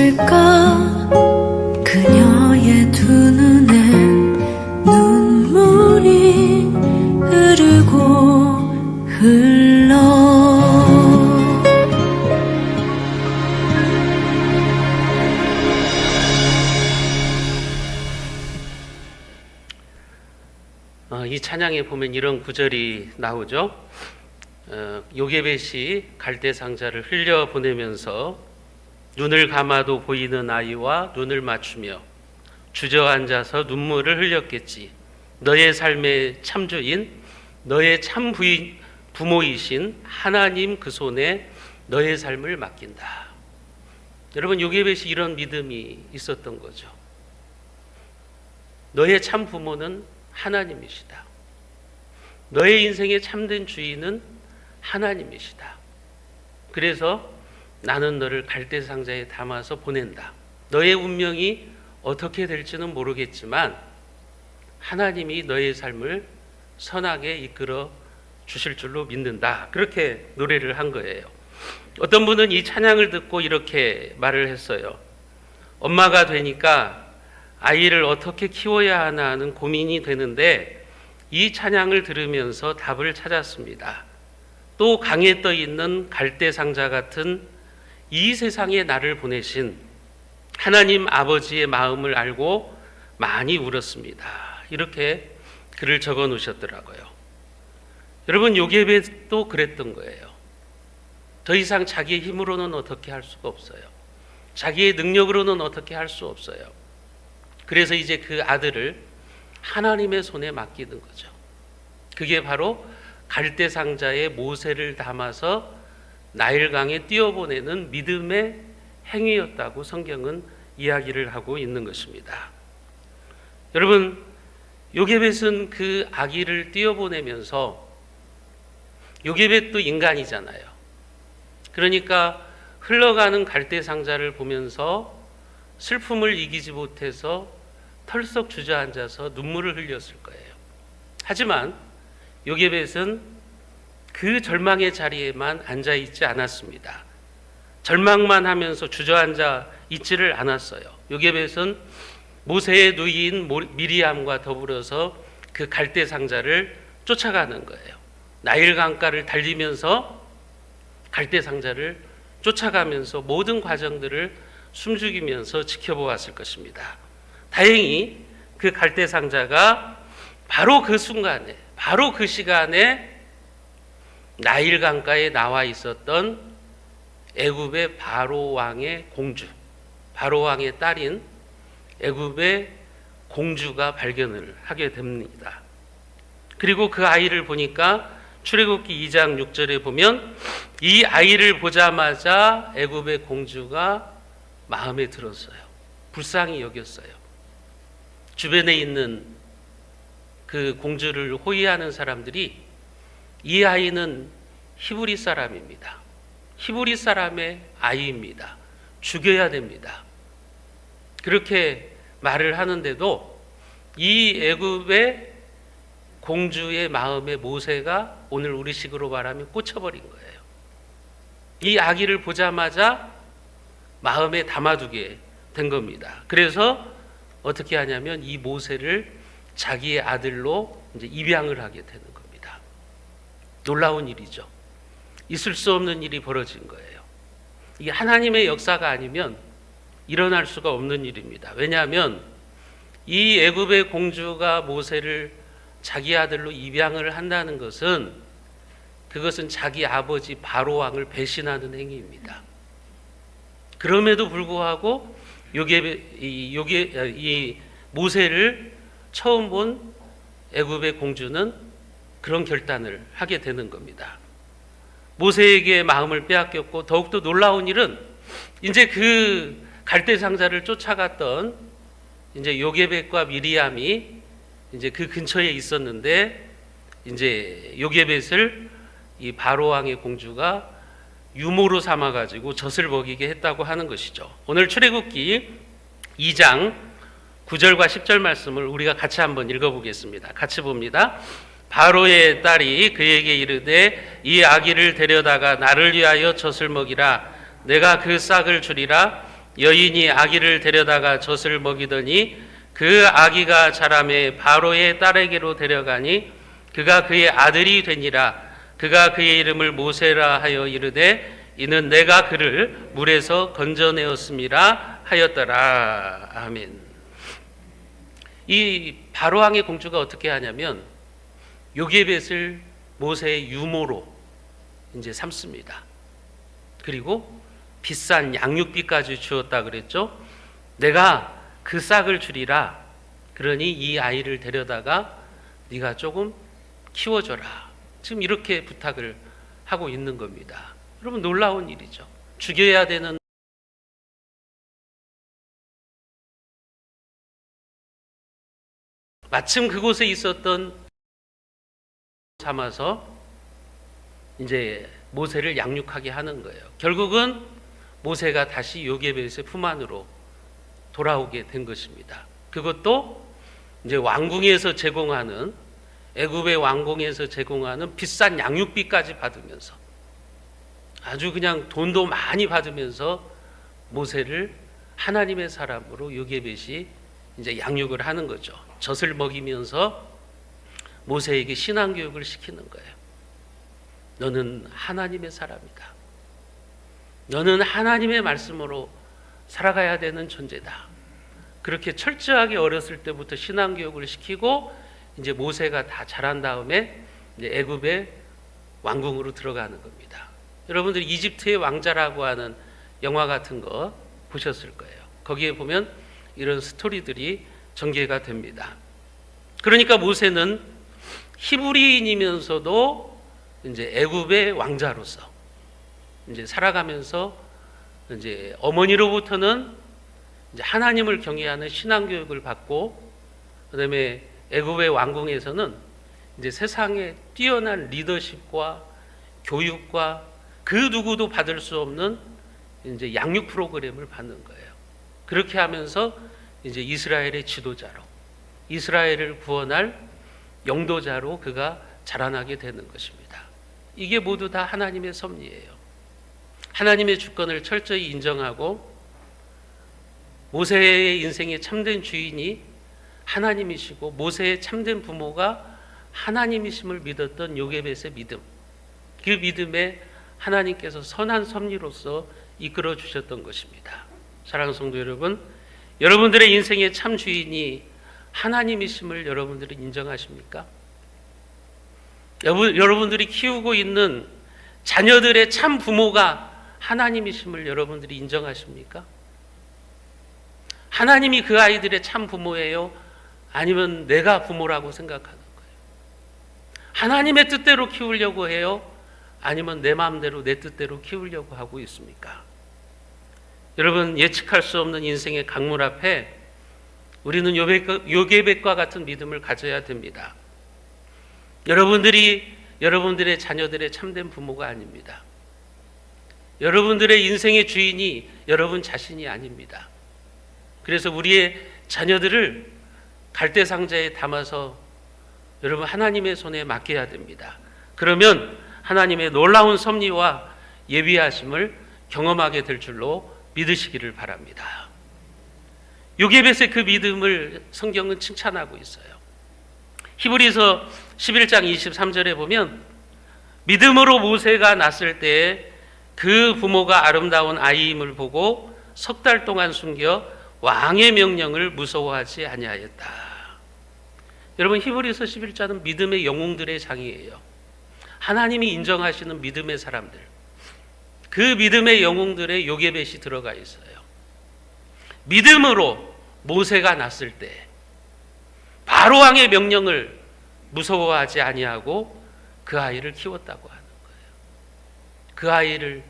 있을까? 그녀의 두 눈엔 눈물이 흐르고 흘러. 이 찬양에 보면 이런 구절이 나오죠. 요게벳이 갈대 상자를 흘려 보내면서 눈을 감아도 보이는 아이와 눈을 맞추며 주저앉아서 눈물을 흘렸겠지. 너의 삶의 참주인, 너의 참 부모이신 하나님 그 손에 너의 삶을 맡긴다. 여러분, 요게벳이 이런 믿음이 있었던 거죠. 너의 참 부모는 하나님이시다. 너의 인생의 참된 주인은 하나님이시다. 그래서 나는 너를 갈대 상자에 담아서 보낸다. 너의 운명이 어떻게 될지는 모르겠지만 하나님이 너의 삶을 선하게 이끌어 주실 줄로 믿는다. 그렇게 노래를 한 거예요. 어떤 분은 이 찬양을 듣고 이렇게 말을 했어요. 엄마가 되니까 아이를 어떻게 키워야 하나 하는 고민이 되는데 이 찬양을 들으면서 답을 찾았습니다. 또 강에 떠 있는 갈대 상자 같은 이 세상에 나를 보내신 하나님 아버지의 마음을 알고 많이 울었습니다. 이렇게 글을 적어 놓으셨더라고요. 여러분, 요게벳도 그랬던 거예요. 더 이상 자기의 힘으로는 어떻게 할 수가 없어요. 자기의 능력으로는 어떻게 할 수 없어요. 그래서 이제 그 아들을 하나님의 손에 맡기는 거죠. 그게 바로 갈대 상자에 모세를 담아서 나일강에 띄워보내는 믿음의 행위였다고 성경은 이야기를 하고 있는 것입니다. 여러분, 요게벳은 그 아기를 띄워보내면서, 요게벳도 인간이잖아요. 그러니까 흘러가는 갈대 상자를 보면서 슬픔을 이기지 못해서 털썩 주저앉아서 눈물을 흘렸을 거예요. 하지만 요게벳은 그 절망의 자리에만 앉아 있지 않았습니다. 절망만 하면서 주저앉아 있지를 않았어요. 요게벳은 모세의 누이인 미리암과 더불어서 그 갈대 상자를 쫓아가는 거예요. 나일 강가를 달리면서 갈대 상자를 쫓아가면서 모든 과정들을 숨죽이면서 지켜보았을 것입니다. 다행히 그 갈대 상자가 바로 그 순간에, 바로 그 시간에 나일 강가에 나와 있었던 애굽의 바로 왕의 공주, 바로 왕의 딸인 애굽의 공주가 발견을 하게 됩니다. 그리고 그 아이를 보니까 출애굽기 2장 6절에 보면 이 아이를 보자마자 애굽의 공주가 마음에 들었어요. 불쌍히 여겼어요. 주변에 있는 그 공주를 호위하는 사람들이 이 아이는 히브리 사람입니다. 히브리 사람의 아이입니다. 죽여야 됩니다. 그렇게 말을 하는데도 이 애굽의 공주의 마음에 모세가 오늘 우리식으로 말하면 꽂혀버린 거예요. 이 아기를 보자마자 마음에 담아두게 된 겁니다. 그래서 어떻게 하냐면 이 모세를 자기의 아들로 이제 입양을 하게 되는 겁니다. 놀라운 일이죠. 있을 수 없는 일이 벌어진 거예요. 이게 하나님의 역사가 아니면 일어날 수가 없는 일입니다. 왜냐하면 이 애굽의 공주가 모세를 자기 아들로 입양을 한다는 것은 그것은 자기 아버지 바로 왕을 배신하는 행위입니다. 그럼에도 불구하고 이 모세를 처음 본 애굽의 공주는 그런 결단을 하게 되는 겁니다. 모세에게 마음을 빼앗겼고 더욱더 놀라운 일은 이제 그 갈대 상자를 쫓아갔던 이제 요게벳과 미리암이 이제 그 근처에 있었는데 이제 요게벳을 이 바로 왕의 공주가 유모로 삼아 가지고 젖을 먹이게 했다고 하는 것이죠. 오늘 출애굽기 2장 9절과 10절 말씀을 우리가 같이 한번 읽어보겠습니다. 같이 봅니다. 바로의 딸이 그에게 이르되 이 아기를 데려다가 나를 위하여 젖을 먹이라. 내가 그 싹을 주리라. 여인이 아기를 데려다가 젖을 먹이더니 그 아기가 자라매 바로의 딸에게로 데려가니 그가 그의 아들이 되니라. 그가 그의 이름을 모세라 하여 이르되 이는 내가 그를 물에서 건져내었음이라 하였더라. 아멘. 이 바로왕의 공주가 어떻게 하냐면 요게벳을 모세의 유모로 이제 삼습니다. 그리고 비싼 양육비까지 주었다 그랬죠. 내가 그 싹을 주리라. 그러니 이 아이를 데려다가 네가 조금 키워줘라. 지금 이렇게 부탁을 하고 있는 겁니다. 여러분 놀라운 일이죠. 죽여야 되는 마침 그곳에 있었던 삼아서 이제 모세를 양육하게 하는 거예요. 결국은 모세가 다시 요게벳의 품 안으로 돌아오게 된 것입니다. 그것도 이제 왕궁에서 제공하는 애굽의 왕궁에서 제공하는 비싼 양육비까지 받으면서 아주 그냥 돈도 많이 받으면서 모세를 하나님의 사람으로 요게벳이 이제 양육을 하는 거죠. 젖을 먹이면서 모세에게 신앙 교육을 시키는 거예요. 너는 하나님의 사람이다. 너는 하나님의 말씀으로 살아가야 되는 존재다. 그렇게 철저하게 어렸을 때부터 신앙 교육을 시키고 이제 모세가 다 자란 다음에 이제 애굽의 왕궁으로 들어가는 겁니다. 여러분들 이집트의 왕자라고 하는 영화 같은 거 보셨을 거예요. 거기에 보면 이런 스토리들이 전개가 됩니다. 그러니까 모세는 히브리인이면서도 이제 애굽의 왕자로서 이제 살아가면서 이제 어머니로부터는 이제 하나님을 경외하는 신앙 교육을 받고, 그다음에 애굽의 왕궁에서는 이제 세상에 뛰어난 리더십과 교육과 그 누구도 받을 수 없는 이제 양육 프로그램을 받는 거예요. 그렇게 하면서 이제 이스라엘의 지도자로, 이스라엘을 구원할 영도자로 그가 자라나게 되는 것입니다. 이게 모두 다 하나님의 섭리예요. 하나님의 주권을 철저히 인정하고 모세의 인생의 참된 주인이 하나님이시고 모세의 참된 부모가 하나님이심을 믿었던 요게벳의 믿음, 그 믿음에 하나님께서 선한 섭리로서 이끌어 주셨던 것입니다. 사랑하는 성도 여러분, 여러분들의 인생의 참 주인이 하나님이심을 여러분들은 인정하십니까? 여러분들이 키우고 있는 자녀들의 참 부모가 하나님이심을 여러분들이 인정하십니까? 하나님이 그 아이들의 참 부모예요? 아니면 내가 부모라고 생각하는 거예요? 하나님의 뜻대로 키우려고 해요? 아니면 내 마음대로 내 뜻대로 키우려고 하고 있습니까? 여러분, 예측할 수 없는 인생의 강물 앞에 우리는 요게벳과 같은 믿음을 가져야 됩니다. 여러분들이 여러분들의 자녀들의 참된 부모가 아닙니다. 여러분들의 인생의 주인이 여러분 자신이 아닙니다. 그래서 우리의 자녀들을 갈대상자에 담아서 여러분 하나님의 손에 맡겨야 됩니다. 그러면 하나님의 놀라운 섭리와 예비하심을 경험하게 될 줄로 믿으시기를 바랍니다. 요게벳의 그 믿음을 성경은 칭찬하고 있어요. 히브리서 11장 23절에 보면 믿음으로 모세가 낳았을 때 그 부모가 아름다운 아이임을 보고 석 달 동안 숨겨 왕의 명령을 무서워하지 아니하였다. 여러분, 히브리서 11장은 믿음의 영웅들의 장이에요. 하나님이 인정하시는 믿음의 사람들, 그 믿음의 영웅들의 요게벳이 들어가 있어요. 믿음으로 모세가 낳았을 때 바로 왕의 명령을 무서워하지 아니하고 그 아이를 키웠다고 하는 거예요. 그 아이를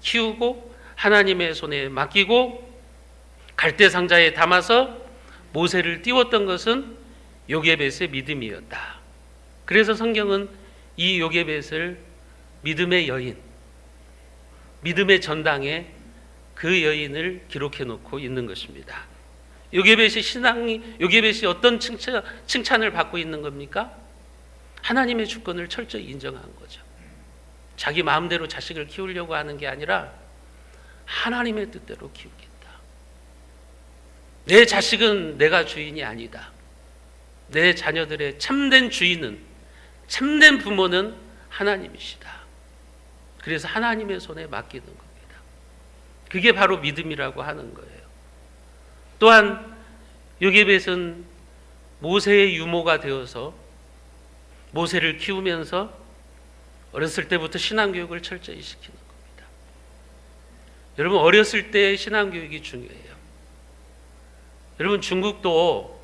키우고 하나님의 손에 맡기고 갈대상자에 담아서 모세를 띄웠던 것은 요게벳의 믿음이었다. 그래서 성경은 이 요게벳을 믿음의 여인, 믿음의 전당에 그 여인을 기록해 놓고 있는 것입니다. 요게벳이 어떤 칭찬을 받고 있는 겁니까? 하나님의 주권을 철저히 인정한 거죠. 자기 마음대로 자식을 키우려고 하는 게 아니라 하나님의 뜻대로 키우겠다. 내 자식은 내가 주인이 아니다. 내 자녀들의 참된 주인은, 참된 부모는 하나님이시다. 그래서 하나님의 손에 맡기는 겁니다. 그게 바로 믿음이라고 하는 거예요. 또한 요게벳은 모세의 유모가 되어서 모세를 키우면서 어렸을 때부터 신앙교육을 철저히 시키는 겁니다. 여러분, 어렸을 때 신앙교육이 중요해요. 여러분, 중국도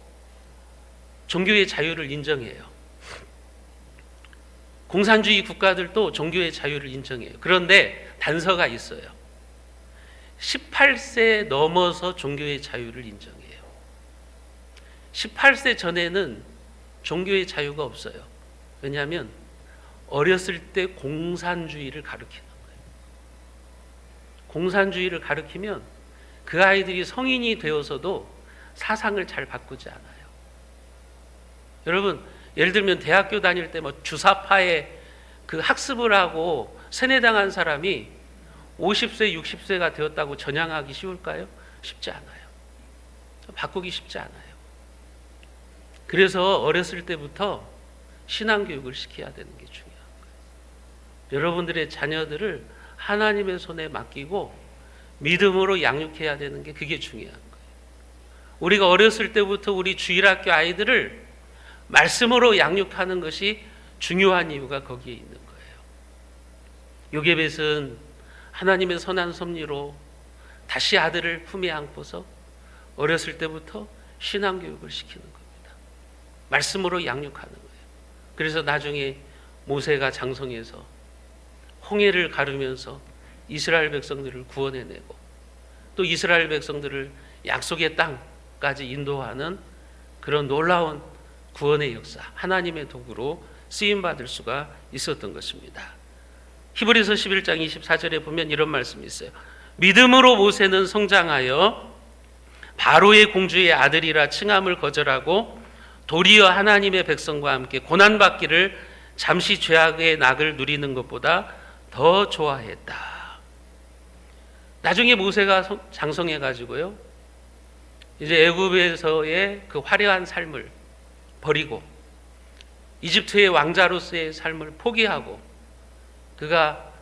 종교의 자유를 인정해요. 공산주의 국가들도 종교의 자유를 인정해요. 그런데 단서가 있어요. 18세 넘어서 종교의 자유를 인정해요. 18세 전에는 종교의 자유가 없어요. 왜냐하면 어렸을 때 공산주의를 가르치는 거예요. 공산주의를 가르치면 그 아이들이 성인이 되어서도 사상을 잘 바꾸지 않아요. 여러분, 예를 들면 대학교 다닐 때 뭐 주사파의 그 학습을 하고 세뇌당한 사람이 50세, 60세가 되었다고 전향하기 쉬울까요? 쉽지 않아요. 바꾸기 쉽지 않아요. 그래서 어렸을 때부터 신앙교육을 시켜야 되는 게 중요한 거예요. 여러분들의 자녀들을 하나님의 손에 맡기고 믿음으로 양육해야 되는 게 그게 중요한 거예요. 우리가 어렸을 때부터 우리 주일학교 아이들을 말씀으로 양육하는 것이 중요한 이유가 거기에 있는 거예요. 요게벳은 하나님의 선한 섭리로 다시 아들을 품에 안고서 어렸을 때부터 신앙교육을 시키는 겁니다. 말씀으로 양육하는 거예요. 그래서 나중에 모세가 장성해서 홍해를 가르면서 이스라엘 백성들을 구원해내고 또 이스라엘 백성들을 약속의 땅까지 인도하는 그런 놀라운 구원의 역사, 하나님의 도구로 쓰임받을 수가 있었던 것입니다. 히브리서 11장 24절에 보면 이런 말씀이 있어요. 믿음으로 모세는 성장하여 바로의 공주의 아들이라 칭함을 거절하고 도리어 하나님의 백성과 함께 고난받기를 잠시 죄악의 낙을 누리는 것보다 더 좋아했다. 나중에 모세가 장성해가지고요, 이제 애굽에서의 그 화려한 삶을 버리고 이집트의 왕자로서의 삶을 포기하고 그가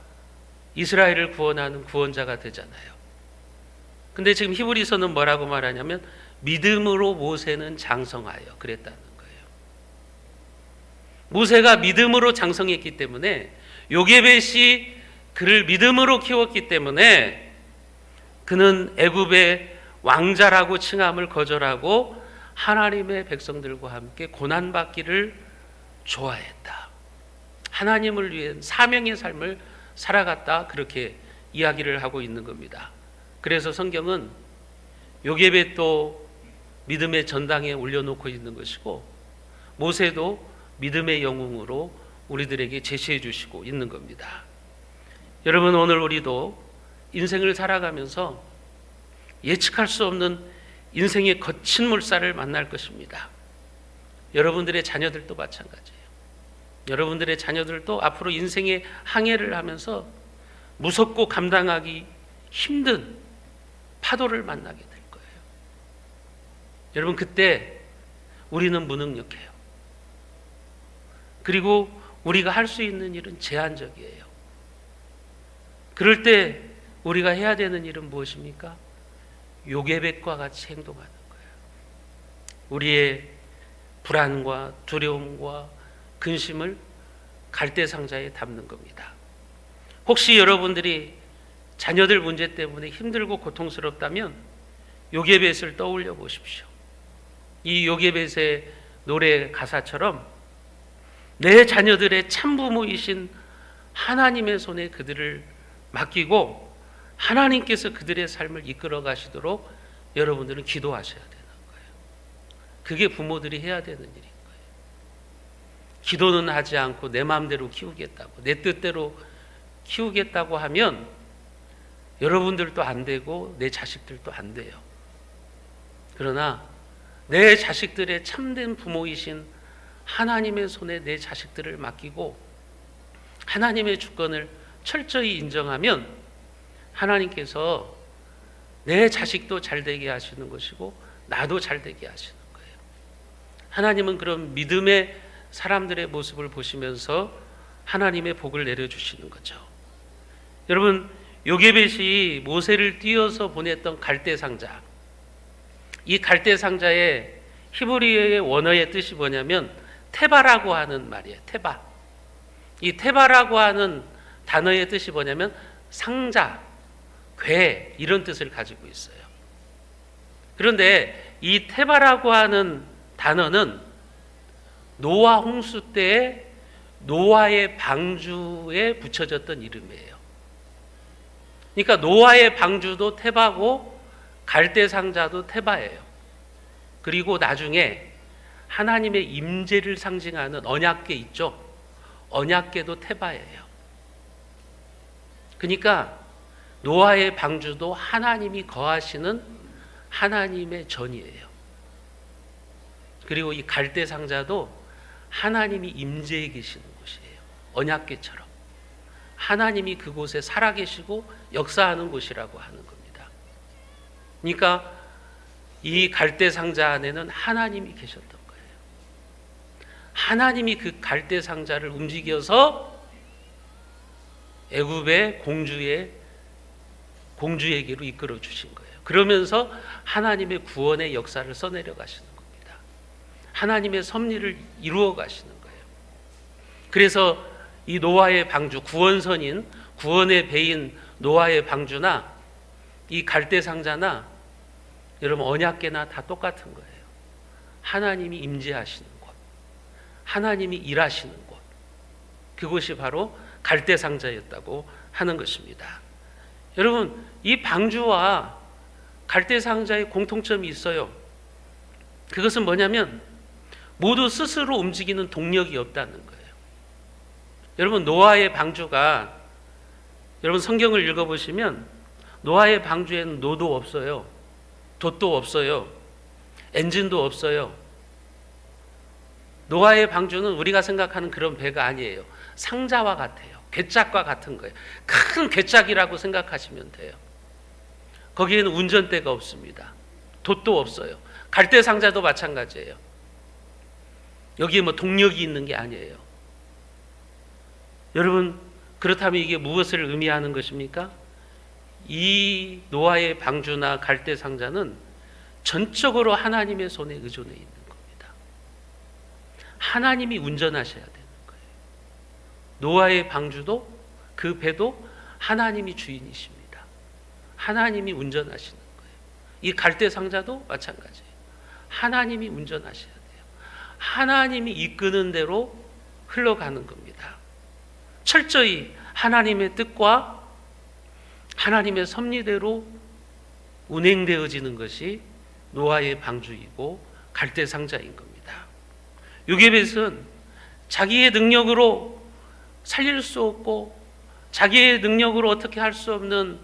이스라엘을 구원하는 구원자가 되잖아요. 근데 지금 히브리서는 뭐라고 말하냐면 믿음으로 모세는 장성하여 그랬다는 거예요. 모세가 믿음으로 장성했기 때문에 요게벳이 그를 믿음으로 키웠기 때문에 그는 애굽의 왕자라고 칭함을 거절하고 하나님의 백성들과 함께 고난받기를 좋아했다. 하나님을 위한 사명의 삶을 살아갔다. 그렇게 이야기를 하고 있는 겁니다. 그래서 성경은 요게벳도 믿음의 전당에 올려놓고 있는 것이고 모세도 믿음의 영웅으로 우리들에게 제시해 주시고 있는 겁니다. 여러분, 오늘 우리도 인생을 살아가면서 예측할 수 없는 인생의 거친 물살을 만날 것입니다. 여러분들의 자녀들도 마찬가지예요. 여러분들의 자녀들도 앞으로 인생의 항해를 하면서 무섭고 감당하기 힘든 파도를 만나게 될 거예요. 여러분, 그때 우리는 무능력해요. 그리고 우리가 할 수 있는 일은 제한적이에요. 그럴 때 우리가 해야 되는 일은 무엇입니까? 요게벳과 같이 행동하는 거예요. 우리의 불안과 두려움과 근심을 갈대상자에 담는 겁니다. 혹시 여러분들이 자녀들 문제 때문에 힘들고 고통스럽다면 요게벳을 떠올려 보십시오. 이 요게벳의 노래 가사처럼 내 자녀들의 참부모이신 하나님의 손에 그들을 맡기고 하나님께서 그들의 삶을 이끌어 가시도록 여러분들은 기도하셔야 되는 거예요. 그게 부모들이 해야 되는 일인 거예요. 기도는 하지 않고 내 마음대로 키우겠다고, 내 뜻대로 키우겠다고 하면 여러분들도 안 되고 내 자식들도 안 돼요. 그러나 내 자식들의 참된 부모이신 하나님의 손에 내 자식들을 맡기고 하나님의 주권을 철저히 인정하면 하나님께서 내 자식도 잘 되게 하시는 것이고 나도 잘 되게 하시는 거예요. 하나님은 그런 믿음의 사람들의 모습을 보시면서 하나님의 복을 내려주시는 거죠. 여러분, 요게벳이 모세를 띄어서 보냈던 갈대 상자, 이 갈대 상자의 히브리어의 원어의 뜻이 뭐냐면 테바라고 하는 말이에요. 테바. 이 테바라고 하는 단어의 뜻이 뭐냐면 상자, 궤, 이런 뜻을 가지고 있어요. 그런데 이 테바라고 하는 단어는 노아 홍수 때에 노아의 방주에 붙여졌던 이름이에요. 그러니까 노아의 방주도 테바고 갈대 상자도 테바예요. 그리고 나중에 하나님의 임재를 상징하는 언약궤 있죠. 언약궤도 테바예요. 그러니까 노아의 방주도 하나님이 거하시는 하나님의 전이에요. 그리고 이 갈대 상자도 하나님이 임재해 계시는 곳이에요. 언약궤처럼 하나님이 그곳에 살아계시고 역사하는 곳이라고 하는 겁니다. 그러니까 이 갈대 상자 안에는 하나님이 계셨던 거예요. 하나님이 그 갈대 상자를 움직여서 애굽의 공주에게로 이끌어 주신 거예요. 그러면서 하나님의 구원의 역사를 써내려 가시는 겁니다. 하나님의 섭리를 이루어 가시는 거예요. 그래서 이 노아의 방주, 구원선인 구원의 배인 노아의 방주나 이 갈대 상자나 여러분 언약궤나 다 똑같은 거예요. 하나님이 임재하시는 곳, 하나님이 일하시는 곳, 그곳이 바로 갈대 상자였다고 하는 것입니다. 여러분, 이 방주와 갈대 상자의 공통점이 있어요. 그것은 뭐냐면 모두 스스로 움직이는 동력이 없다는 거예요. 여러분, 노아의 방주가, 여러분 성경을 읽어보시면 노아의 방주에는 노도 없어요. 돛도 없어요. 엔진도 없어요. 노아의 방주는 우리가 생각하는 그런 배가 아니에요. 상자와 같아요. 괴짝과 같은 거예요. 큰 괴짝이라고 생각하시면 돼요. 거기에는 운전대가 없습니다. 돛도 없어요. 갈대 상자도 마찬가지예요. 여기에 뭐 동력이 있는 게 아니에요. 여러분, 그렇다면 이게 무엇을 의미하는 것입니까? 이 노아의 방주나 갈대 상자는 전적으로 하나님의 손에 의존해 있는 겁니다. 하나님이 운전하셔야 되는 거예요. 노아의 방주도 그 배도 하나님이 주인이십니다. 하나님이 운전하시는 거예요. 이 갈대 상자도 마찬가지예요. 하나님이 운전하셔야 돼요. 하나님이 이끄는 대로 흘러가는 겁니다. 철저히 하나님의 뜻과 하나님의 섭리대로 운행되어지는 것이 노아의 방주이고 갈대 상자인 겁니다. 요게벳은 자기의 능력으로 살릴 수 없고 자기의 능력으로 어떻게 할 수 없는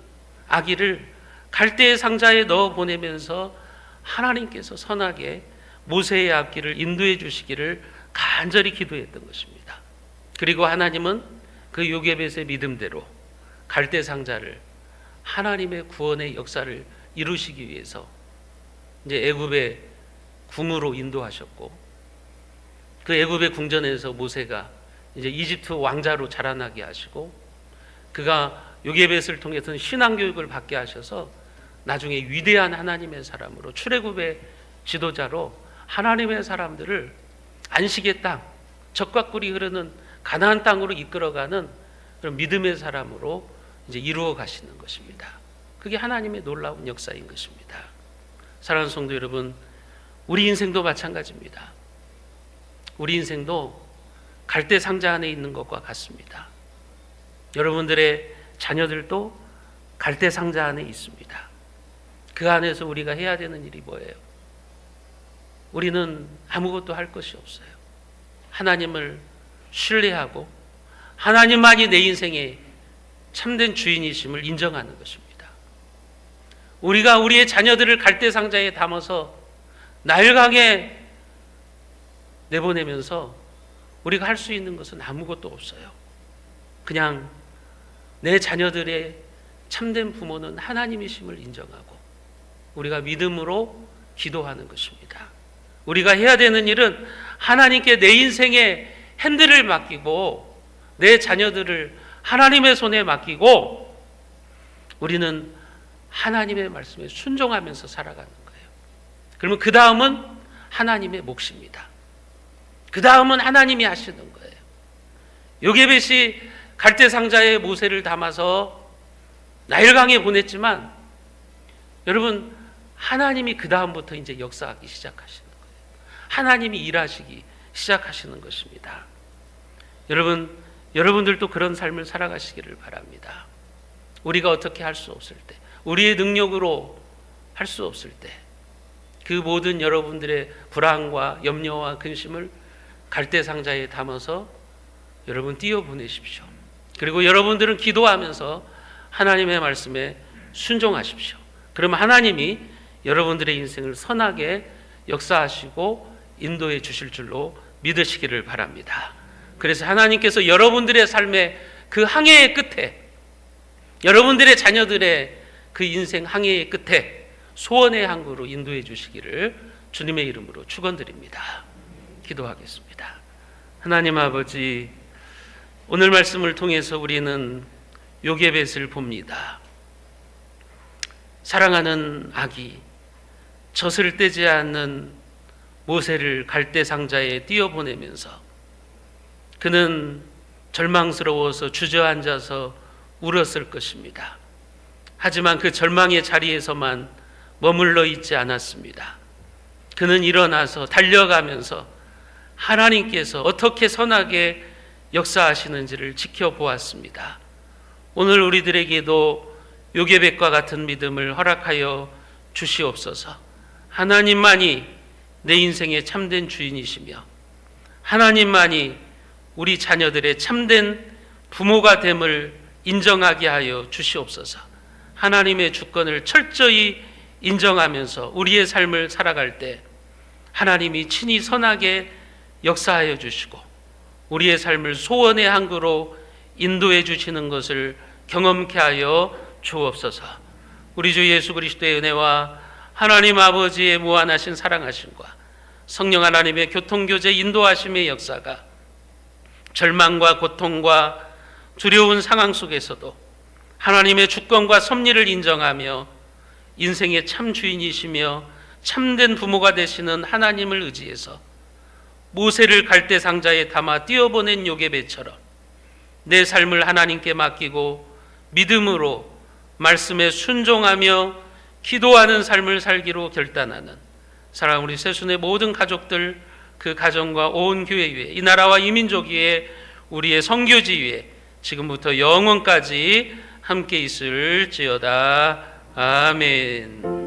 아기를 갈대 상자에 넣어 보내면서 하나님께서 선하게 모세의 앞길을 인도해 주시기를 간절히 기도했던 것입니다. 그리고 하나님은 그 요게벳의 믿음대로 갈대 상자를 하나님의 구원의 역사를 이루시기 위해서 이제 애굽의 궁으로 인도하셨고, 그 애굽의 궁전에서 모세가 이제 이집트 왕자로 자라나게 하시고, 그가 요게벳을 통해서 신앙 교육을 받게 하셔서 나중에 위대한 하나님의 사람으로, 출애굽의 지도자로 하나님의 사람들을 안식의 땅, 젖과 꿀이 흐르는 가나안 땅으로 이끌어가는 그런 믿음의 사람으로 이제 이루어 가시는 것입니다. 그게 하나님의 놀라운 역사인 것입니다. 사랑하는 성도 여러분, 우리 인생도 마찬가지입니다. 우리 인생도 갈대 상자 안에 있는 것과 같습니다. 여러분들의 자녀들도 갈대 상자 안에 있습니다. 그 안에서 우리가 해야 되는 일이 뭐예요? 우리는 아무것도 할 것이 없어요. 하나님을 신뢰하고 하나님만이 내 인생의 참된 주인이심을 인정하는 것입니다. 우리가 우리의 자녀들을 갈대 상자에 담아서 나일강에 내보내면서 우리가 할 수 있는 것은 아무것도 없어요. 그냥 내 자녀들의 참된 부모는 하나님이심을 인정하고 우리가 믿음으로 기도하는 것입니다. 우리가 해야 되는 일은 하나님께 내 인생의 핸들을 맡기고 내 자녀들을 하나님의 손에 맡기고 우리는 하나님의 말씀에 순종하면서 살아가는 거예요. 그러면 그 다음은 하나님의 몫입니다. 그 다음은 하나님이 하시는 거예요. 요게벳이 갈대상자에 모세를 담아서 나일강에 보냈지만 여러분 하나님이 그 다음부터 이제 역사하기 시작하시는 거예요. 하나님이 일하시기 시작하시는 것입니다. 여러분들도 그런 삶을 살아가시기를 바랍니다. 우리가 어떻게 할 수 없을 때, 우리의 능력으로 할 수 없을 때, 그 모든 여러분들의 불안과 염려와 근심을 갈대상자에 담아서 여러분 띄워보내십시오. 그리고 여러분들은 기도하면서 하나님의 말씀에 순종하십시오. 그러면 하나님이 여러분들의 인생을 선하게 역사하시고 인도해 주실 줄로 믿으시기를 바랍니다. 그래서 하나님께서 여러분들의 삶의 그 항해의 끝에, 여러분들의 자녀들의 그 인생 항해의 끝에 소원의 항구로 인도해 주시기를 주님의 이름으로 축원드립니다. 기도하겠습니다. 하나님 아버지, 오늘 말씀을 통해서 우리는 요게벳을 봅니다. 사랑하는 아기, 젖을 떼지 않는 모세를 갈대상자에 띄어보내면서 그는 절망스러워서 주저앉아서 울었을 것입니다. 하지만 그 절망의 자리에서만 머물러 있지 않았습니다. 그는 일어나서 달려가면서 하나님께서 어떻게 선하게 역사하시는지를 지켜보았습니다. 오늘 우리들에게도 요게벳과 같은 믿음을 허락하여 주시옵소서. 하나님만이 내 인생의 참된 주인이시며 하나님만이 우리 자녀들의 참된 부모가 됨을 인정하게 하여 주시옵소서. 하나님의 주권을 철저히 인정하면서 우리의 삶을 살아갈 때 하나님이 친히 선하게 역사하여 주시고 우리의 삶을 소원의 항구로 인도해 주시는 것을 경험케 하여 주옵소서. 우리 주 예수 그리스도의 은혜와 하나님 아버지의 무한하신 사랑하심과 성령 하나님의 교통교제 인도하심의 역사가 절망과 고통과 두려운 상황 속에서도 하나님의 주권과 섭리를 인정하며 인생의 참 주인이시며 참된 부모가 되시는 하나님을 의지해서 모세를 갈대상자에 담아 띄어보낸 요게벳처럼 내 삶을 하나님께 맡기고 믿음으로 말씀에 순종하며 기도하는 삶을 살기로 결단하는 사랑하는 우리 새순의 모든 가족들, 그 가정과 온 교회 위에, 이 나라와 이 민족 위에, 우리의 선교지 위에 지금부터 영원까지 함께 있을지어다. 아멘.